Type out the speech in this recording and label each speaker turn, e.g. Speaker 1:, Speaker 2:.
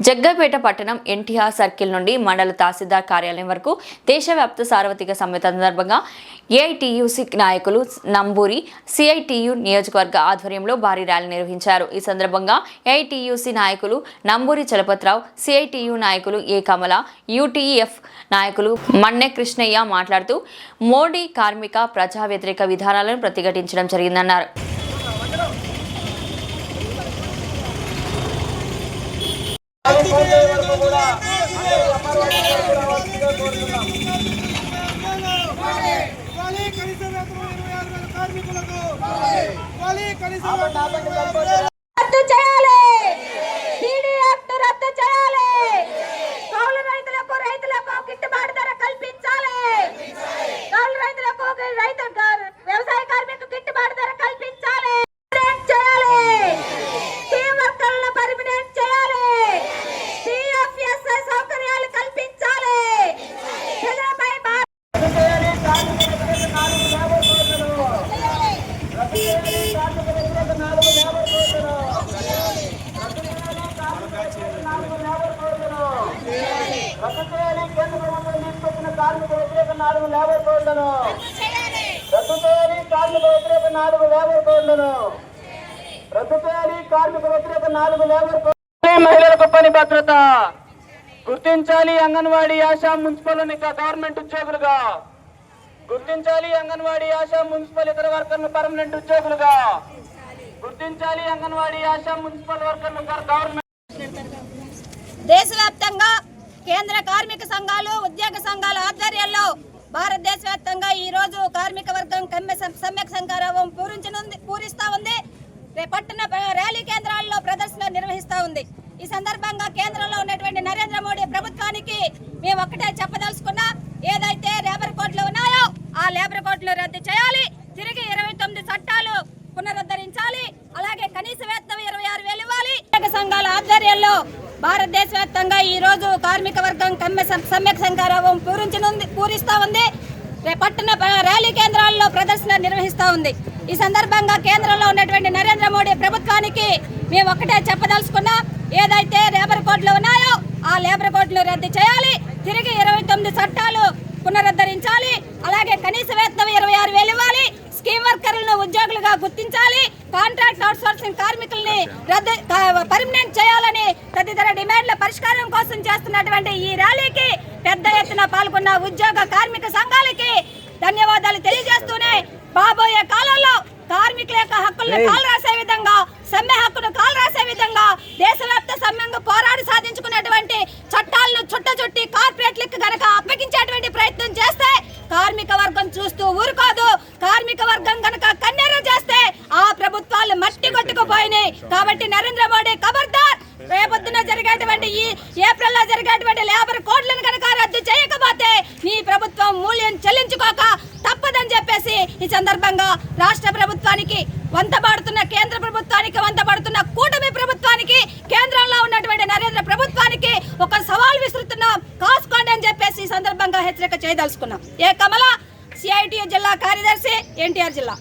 Speaker 1: జగ్గపేట పట్టణం ఎన్టీఆర్ సర్కిల్ నుండి మండల తహసీల్దార్ కార్యాలయం వరకు దేశవ్యాప్త సార్వత్రిక సమ్మె సందర్భంగా ఏఐటీయూసీ నాయకులు నంబూరి సిఐటియు నియోజకవర్గ ఆధ్వర్యంలో భారీ ర్యాలీ నిర్వహించారు। ఈ సందర్భంగా ఏఐటీయూసీ నాయకులు నంబూరి చలపతిరావు, సిఐటియు నాయకులు ఏ కమల, యూటీఎఫ్ నాయకులు మన్నె కృష్ణయ్య మాట్లాడుతూ మోడీ కార్మిక ప్రజా వ్యతిరేక విధానాలను ప్రతిఘటించడం జరిగిందన్నారు।
Speaker 2: మహిళలకు పని భద్రత గుర్తించాలి। అంగన్వాడీ ఆశా మున్సిపల్ గవర్నమెంట్ ఉద్యోగులుగా గుర్తించాలి। అంగన్వాడీ ఆశా మున్సిపల్ ఇతర వర్కర్లు పర్మనెంట్ ఉద్యోగులుగా గుర్తించాలి। అంగన్వాడీ ఆశా మున్సిపల్ వర్కర్లు గవర్నమెంట్
Speaker 3: దేశవ్యాప్తంగా కేంద్ర కార్మిక సంఘాలు, ఉద్యోగ సంఘాల ఆధ్వర్యంలో భారతదేశ వ్యాప్తంగా ఈ రోజు కార్మిక వర్గం సమ్మె సంఘారావం పూరిస్తా ఉంది। పట్టణ ర్యాలీ కేంద్రాల్లో ప్రదర్శన నిర్వహిస్తా ఉంది। ఈ సందర్భంగా కేంద్రంలో ఉన్నటువంటి నరేంద్ర మోడీ ప్రభుత్వానికి మేము ఒక్కటే చెప్పదలుచుకున్నా, ఏదైతే లేబర్ కోడ్లు ఉన్నాయో ఆ లేబర్ కోడ్లు రద్దు చేయాలి, తిరిగి 29 చట్టాలు పునరుద్ధరించాలి, అలాగే కనీస వేతనం 26,000 ఇవ్వాలి। సంఘాల ఆధ్వర్యంలో భారతదేశ వ్యాప్తంగా ఈ రోజు కార్మిక వర్గం సమ్మె సంఘారావం పూరిస్తా ఉంది। పట్టణ ర్యాలీ కేంద్రాల్లో ప్రదర్శన నిర్వహిస్తా ఉంది। ఈ సందర్భంగా కేంద్రంలో ఉన్నటువంటి నరేంద్ర మోడీ ప్రభుత్వానికి మేము ఒక్కటే చెప్పదలుచుకున్నా, ఏదైతే లేబర్ కోడ్లు ఉన్నాయో ఆ లేబర్ కోడ్లు రద్దు చేయాలి, తిరిగి 29 చట్టాలు పునరుద్ధరించాలి, అలాగే కనీస వేతనం 26,000 ఇవ్వాలి, స్కీమ్ వర్కర్లను ఉద్యోగులుగా గుర్తించాలి, కాంట్రాక్ట్ అవుట్సోర్సింగ్ కార్మికుల్ని పర్మనెంట్ చేయాలని తదితర డిమాండ్ల పరిష్కారం కోసం చేస్తున్నటువంటి ఈ ర్యాలీకి పెద్ద ఎత్తున పాల్గొన్న ఉద్యోగ కార్మిక సంఘాలకి ధన్యవాదాలు తెలియజేస్తూనే రాబోయే కాలంలో కార్మికుల యొక్క హక్కులను కాలరాసే విధంగా, సమ్మె హక్కును కాలరాసే విధంగా దేశవ్యాప్త సమ్మెగా పోరాడి సాధించుకున్నటువంటి చట్టాలను చుట్టచుట్టి కార్పొరేట్లకు గనక అప్పగించేటువంటి ప్రయత్నం చేస్తే కార్మిక వర్గం చూస్తూ ఊరుకోదు। కార్మిక వర్గం గనక కన్నెర చేస్తే ఆ ప్రభుత్వాలు మట్టి కొట్టుకుపోయినాయి। కాబట్టి నరేంద్ర మోడీ ఖబర్దార్, రేపొద్దున జరిగేటువంటి ఈ ఏప్రిల్లో జరిగేటువంటి లేబర్ కోడ్లను కనుక రద్దు చేయకపోతే నీ ప్రభుత్వం మూల్యం చెల్లించుకోక తప్పదని చెప్పేసి ఈ సందర్భంగా రాష్ట్ర ప్రభుత్వానికి వంతపడుతున్న, కేంద్ర ప్రభుత్వానికి వంతపడుతున్న కూటమి ప్రభుత్వానికి, కేంద్రంలో ఉన్నటువంటి నరేంద్ర ప్రభుత్వానికి ఒక సవాల్ విసురుతున్నాం, కాసుకోండి అని చెప్పేసి ఈ సందర్భంగా హెచ్చరిక చేయదలుచుకున్నాం। ఏ కమల, సిఐటియు జిల్లా కార్యదర్శి, ఎన్టీఆర్ జిల్లా।